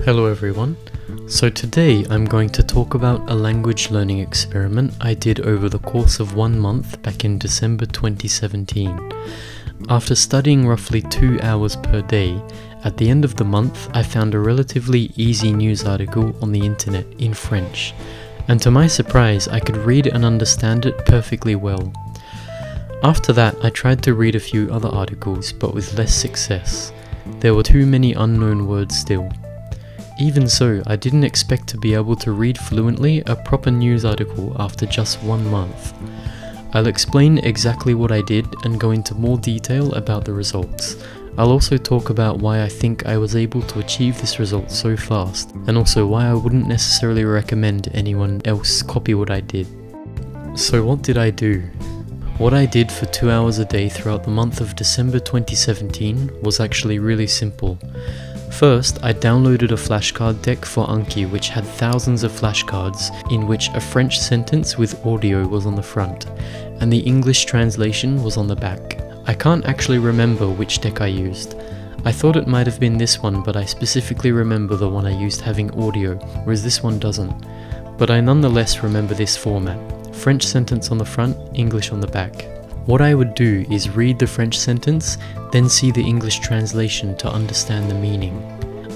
Hello everyone. So today I'm going to talk about a language learning experiment I did over the course of 1 month back in December 2017. After studying roughly 2 hours per day, at the end of the month I found a relatively easy news article on the internet in French, and to my surprise I could read and understand it perfectly well. After that I tried to read a few other articles, but with less success. There were too many unknown words still. Even so, I didn't expect to be able to read fluently a proper news article after just 1 month. I'll explain exactly what I did and go into more detail about the results. I'll also talk about why I think I was able to achieve this result so fast, and also why I wouldn't necessarily recommend anyone else copy what I did. So what did I do? What I did for 2 hours a day throughout the month of December 2017 was actually really simple. First, I downloaded a flashcard deck for Anki which had thousands of flashcards in which a French sentence with audio was on the front, and the English translation was on the back. I can't actually remember which deck I used. I thought it might have been this one, but I specifically remember the one I used having audio, whereas this one doesn't. But I nonetheless remember this format: French sentence on the front, English on the back. What I would do is read the French sentence, then see the English translation to understand the meaning.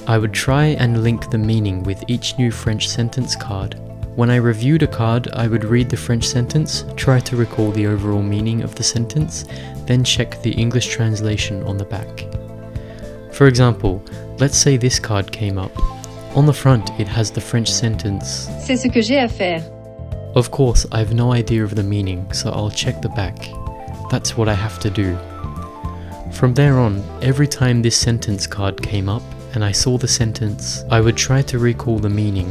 I would try and link the meaning with each new French sentence card. When I reviewed a card, I would read the French sentence, try to recall the overall meaning of the sentence, then check the English translation on the back. For example, let's say this card came up. On the front, it has the French sentence, C'est ce que j'ai à faire. Of course, I have no idea of the meaning, so I'll check the back. That's what I have to do. From there on, every time this sentence card came up and I saw the sentence, I would try to recall the meaning.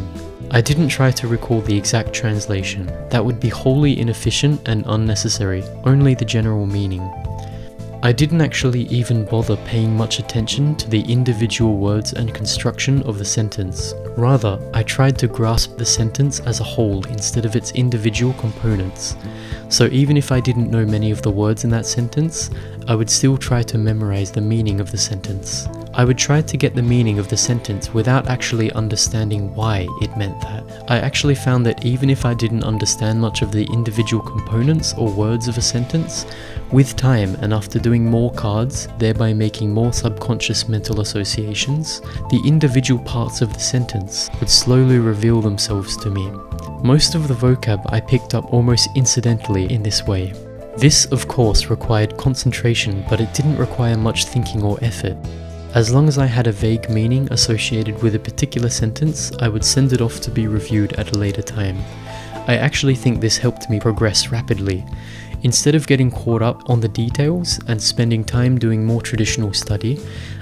I didn't try to recall the exact translation. That would be wholly inefficient and unnecessary, only the general meaning. I didn't actually even bother paying much attention to the individual words and construction of the sentence. Rather, I tried to grasp the sentence as a whole instead of its individual components. So even if I didn't know many of the words in that sentence, I would still try to memorize the meaning of the sentence. I would try to get the meaning of the sentence without actually understanding why it meant that. I actually found that even if I didn't understand much of the individual components or words of a sentence, with time and after doing more cards, thereby making more subconscious mental associations, the individual parts of the sentence would slowly reveal themselves to me. Most of the vocab I picked up almost incidentally in this way. This, of course, required concentration, but it didn't require much thinking or effort. As long as I had a vague meaning associated with a particular sentence, I would send it off to be reviewed at a later time. I actually think this helped me progress rapidly. Instead of getting caught up on the details and spending time doing more traditional study,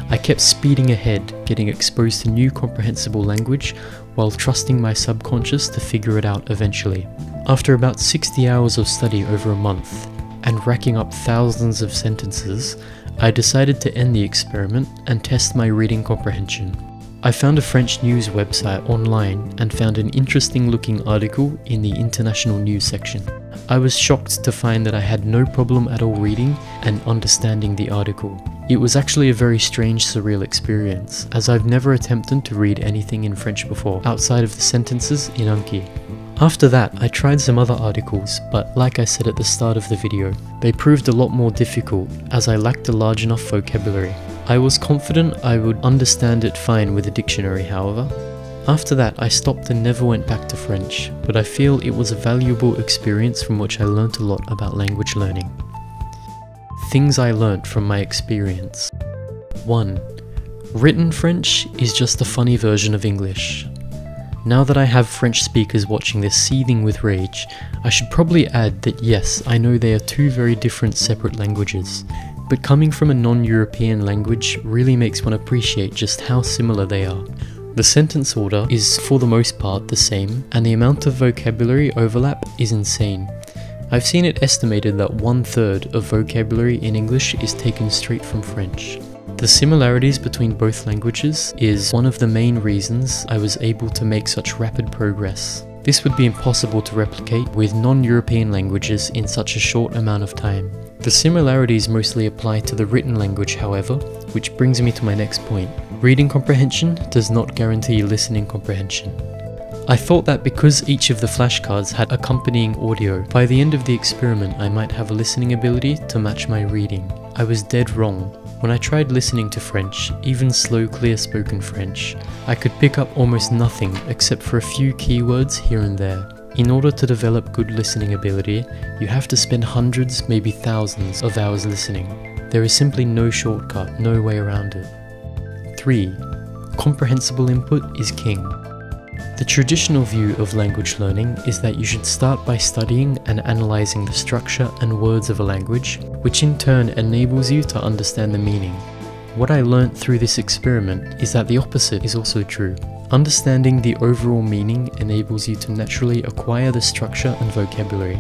I kept speeding ahead, getting exposed to new comprehensible language while trusting my subconscious to figure it out eventually. After about 60 hours of study over a month, and racking up thousands of sentences, I decided to end the experiment and test my reading comprehension. I found a French news website online and found an interesting looking article in the international news section. I was shocked to find that I had no problem at all reading and understanding the article. It was actually a very strange, surreal experience, as I've never attempted to read anything in French before, outside of the sentences in Anki. After that, I tried some other articles, but like I said at the start of the video, they proved a lot more difficult as I lacked a large enough vocabulary. I was confident I would understand it fine with a dictionary, however. After that, I stopped and never went back to French, but I feel it was a valuable experience from which I learnt a lot about language learning. Things I learnt from my experience. 1. Written French is just a funny version of English. Now that I have French speakers watching this seething with rage, I should probably add that yes, I know they are two very different separate languages, but coming from a non-European language really makes one appreciate just how similar they are. The sentence order is for the most part the same, and the amount of vocabulary overlap is insane. I've seen it estimated that 1/3 of vocabulary in English is taken straight from French. The similarities between both languages is one of the main reasons I was able to make such rapid progress. This would be impossible to replicate with non-European languages in such a short amount of time. The similarities mostly apply to the written language, however, which brings me to my next point. Reading comprehension does not guarantee listening comprehension. I thought that because each of the flashcards had accompanying audio, by the end of the experiment I might have a listening ability to match my reading. I was dead wrong. When I tried listening to French, even slow, clear spoken French, I could pick up almost nothing except for a few keywords here and there. In order to develop good listening ability, you have to spend hundreds, maybe thousands of hours listening. There is simply no shortcut, no way around it. 3. Comprehensible input is king. The traditional view of language learning is that you should start by studying and analyzing the structure and words of a language, which in turn enables you to understand the meaning. What I learnt through this experiment is that the opposite is also true. Understanding the overall meaning enables you to naturally acquire the structure and vocabulary.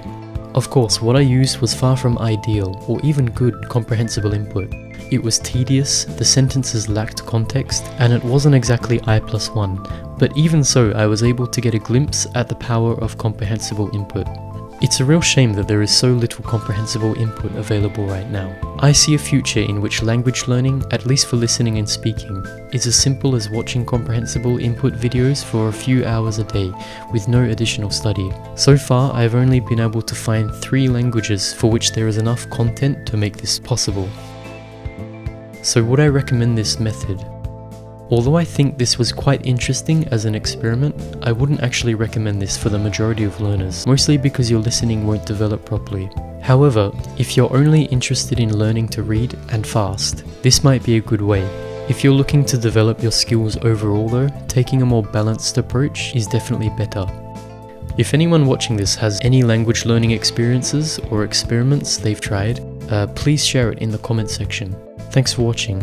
Of course, what I used was far from ideal or even good comprehensible input. It was tedious, the sentences lacked context, and it wasn't exactly I+1, but even so I was able to get a glimpse at the power of comprehensible input. It's a real shame that there is so little comprehensible input available right now. I see a future in which language learning, at least for listening and speaking, is as simple as watching comprehensible input videos for a few hours a day with no additional study. So far, I've only been able to find 3 languages for which there is enough content to make this possible. So would I recommend this method? Although I think this was quite interesting as an experiment, I wouldn't actually recommend this for the majority of learners, mostly because your listening won't develop properly. However, if you're only interested in learning to read and fast, this might be a good way. If you're looking to develop your skills overall though, taking a more balanced approach is definitely better. If anyone watching this has any language learning experiences or experiments they've tried, please share it in the comment section. Thanks for watching.